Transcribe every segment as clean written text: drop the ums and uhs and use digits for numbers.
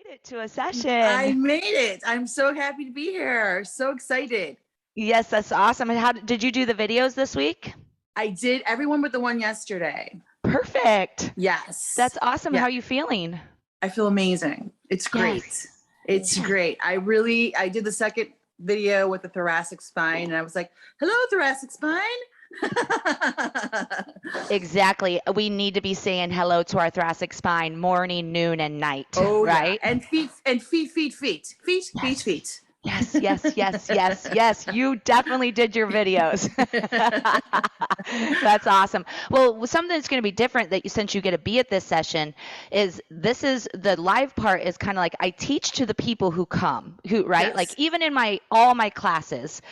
made it to a session. I made it. I'm so happy to be here. So excited. Yes, that's awesome. And how did you do the videos this week? I did everyone but the one yesterday. Perfect. Yes. That's awesome. Yeah. How are you feeling? I feel amazing. It's great. Yes. It's great. I did the second video with the thoracic spine and I was like, hello, thoracic spine. Exactly. We need to be saying hello to our thoracic spine morning, noon, and night. Oh, right? Yeah. And feet. Yes, yes, yes, yes, yes. You definitely did your videos. That's awesome. Well, something that's going to be different since you get to be at this session is the live part is kind of like I teach to the people who come, right? Yes. Like even in all my classes,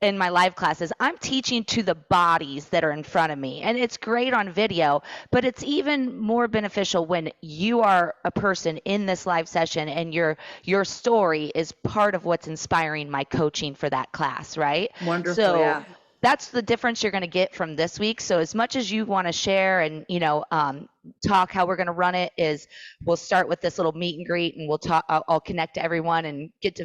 in my live classes, I'm teaching to the bodies that are in front of me. And it's great on video, but it's even more beneficial when you are a person in this live session and your story is part of what's inspiring my coaching for that class, right? Wonderful. So yeah. That's the difference you're going to get from this week. So as much as you want to share and, talk how we're going to run it is we'll start with this little meet and greet and we'll talk, I'll connect to everyone and get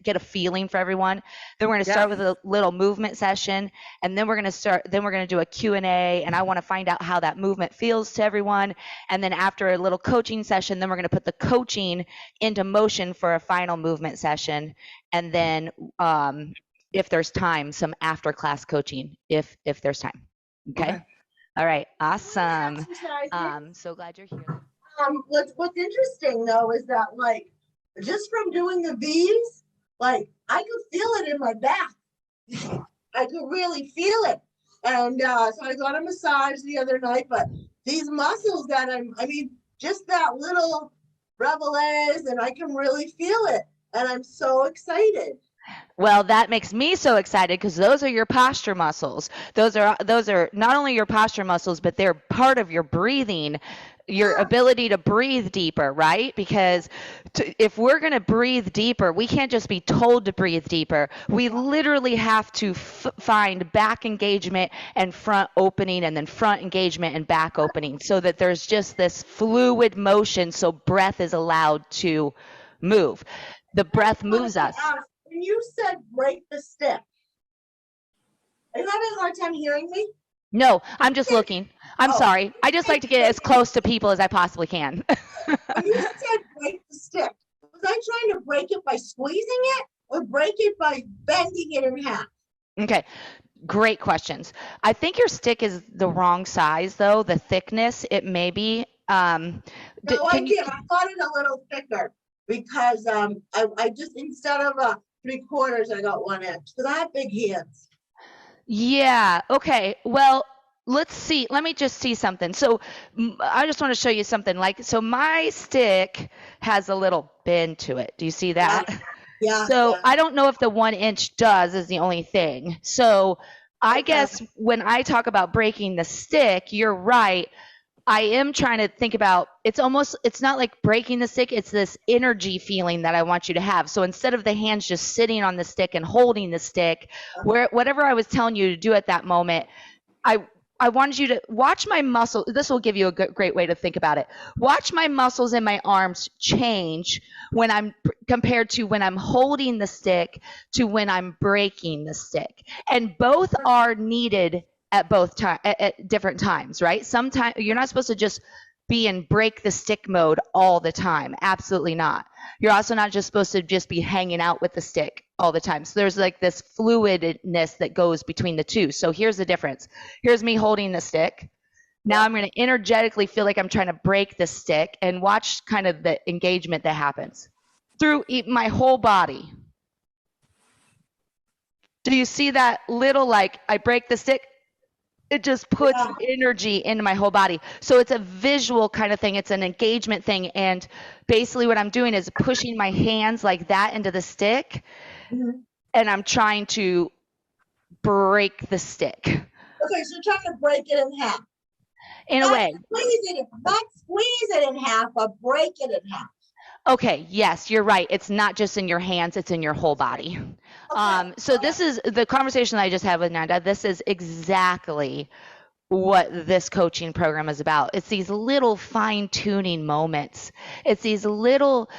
a feeling for everyone. Then we're going to start with a little movement session, and then we're going to do a Q&A, and I want to find out how that movement feels to everyone. And then after a little coaching session, then we're going to put the coaching into motion for a final movement session. And then if there's time, some after class coaching if there's time. Okay. All right. Awesome. So glad you're here. What's interesting though is that like just from doing the V's, like I could feel it in my back. I could really feel it. And so I got a massage the other night, but these muscles that just that little revelers, and I can really feel it. And I'm so excited. Well, that makes me so excited because those are your posture muscles. Those are not only your posture muscles, but they're part of your breathing, your ability to breathe deeper, right? Because if we're going to breathe deeper, we can't just be told to breathe deeper. We literally have to find back engagement and front opening, and then front engagement and back opening, so that there's just this fluid motion so breath is allowed to move. The breath moves us. When you said break the stick, are you having a hard time hearing me? No, I'm just looking. I'm sorry. I just like to get as close to people as I possibly can. When you said break the stick, was I trying to break it by squeezing it or break it by bending it in half? Okay. Great questions. I think your stick is the wrong size, though. The thickness, it may be. No, I did. I thought it a little thicker because I just, instead of 3/4, I got 1 inch because I have big hands. Yeah. Okay. Well, let's see. Let me just see something. So I just want to show you something. So my stick has a little bend to it. Do you see that? Yeah. So yeah. I don't know if the 1 inch does is the only thing. So I guess when I talk about breaking the stick, you're right. I am trying to think about, it's not like breaking the stick, it's this energy feeling that I want you to have. So instead of the hands just sitting on the stick and holding the stick, whatever I was telling you to do at that moment, I wanted you to watch my muscle. This will give you a great way to think about it. Watch my muscles in my arms change compared to when I'm holding the stick to when I'm breaking the stick. And both are needed at different times, right? Sometimes you're not supposed to just be in break the stick mode all the time. Absolutely not. You're also not just supposed to just be hanging out with the stick all the time. So there's like this fluidness that goes between the two. So here's the difference. Here's me holding the stick. Now I'm going to energetically feel like I'm trying to break the stick, and watch kind of the engagement that happens through my whole body. Do you see that little, like I break the stick? It just puts energy into my whole body. So it's a visual kind of thing. It's an engagement thing. And basically what I'm doing is pushing my hands like that into the stick. Mm-hmm. And I'm trying to break the stick. Okay, so you're trying to break it in half. In a way. Not squeeze it in half, but break it in half. Okay, yes, you're right. It's not just in your hands, it's in your whole body. Okay. So this is the conversation that I just had with Nanda. This is exactly what this coaching program is about. It's these little fine-tuning moments. It's these little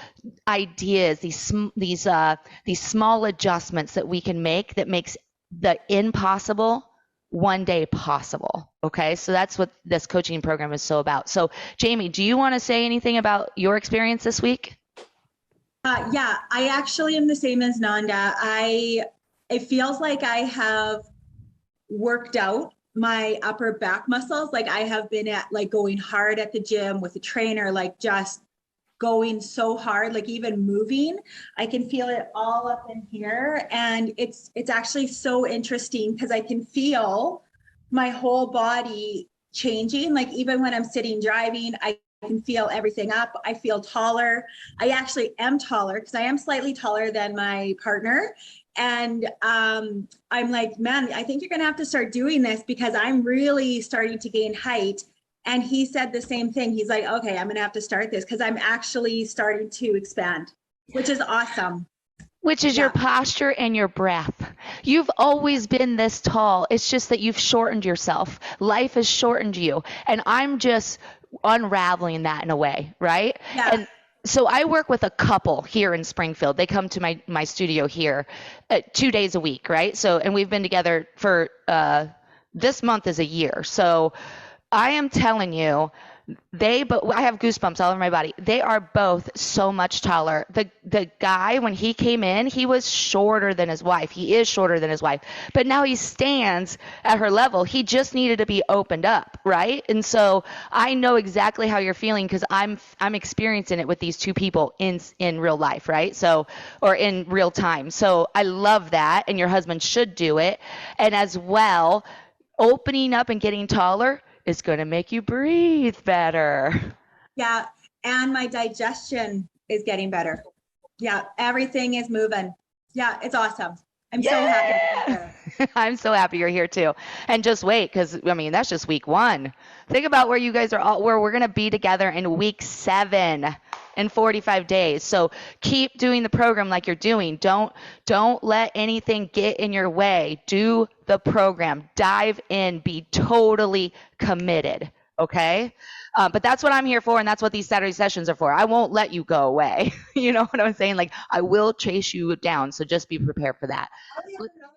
ideas, these small adjustments that we can make that makes the impossible one day possible. Okay, so that's what this coaching program is so about. So, Jamie, do you want to say anything about your experience this week? Yeah, I actually am the same as Nanda. It feels like I have worked out my upper back muscles. Like I have been going hard at the gym with a trainer, like just going so hard, like even moving, I can feel it all up in here. And it's actually so interesting because I can feel my whole body changing. Like even when I'm sitting driving, I can feel everything up. I feel taller. I actually am taller because I am slightly taller than my partner. And I'm like, man, I think you're going to have to start doing this because I'm really starting to gain height. And he said the same thing. He's like, okay, I'm going to have to start this because I'm actually starting to expand, which is awesome. Which is your posture and your breath. You've always been this tall. It's just that you've shortened yourself. Life has shortened you. And I'm just unraveling that in a way, right? Yeah. And so I work with a couple here in Springfield. They come to my studio here 2 days a week, right? So, and we've been together for this month is a year. So I am telling you, but I have goosebumps all over my body. They are both so much taller. The guy, when he came in, he was shorter than his wife. He is shorter than his wife, but now he stands at her level. He just needed to be opened up, right? And so I know exactly how you're feeling because I'm experiencing it with these two people in real life, right? So, or in real time. So I love that, and your husband should do it. And as well, opening up and getting taller is going to make you breathe better. Yeah. And my digestion is getting better. Yeah. Everything is moving. Yeah. It's awesome. I'm so happy. I'm so happy you're here too. And just wait, because I mean, that's just week 1. Think about where you guys are where we're going to be together in week 7 in 45 days. So keep doing the program like you're doing. Don't let anything get in your way. Do the program. Dive in. Be totally committed. Okay? But that's what I'm here for, and that's what these Saturday sessions are for. I won't let you go away. You know what I'm saying? Like, I will chase you down, so just be prepared for that. I have another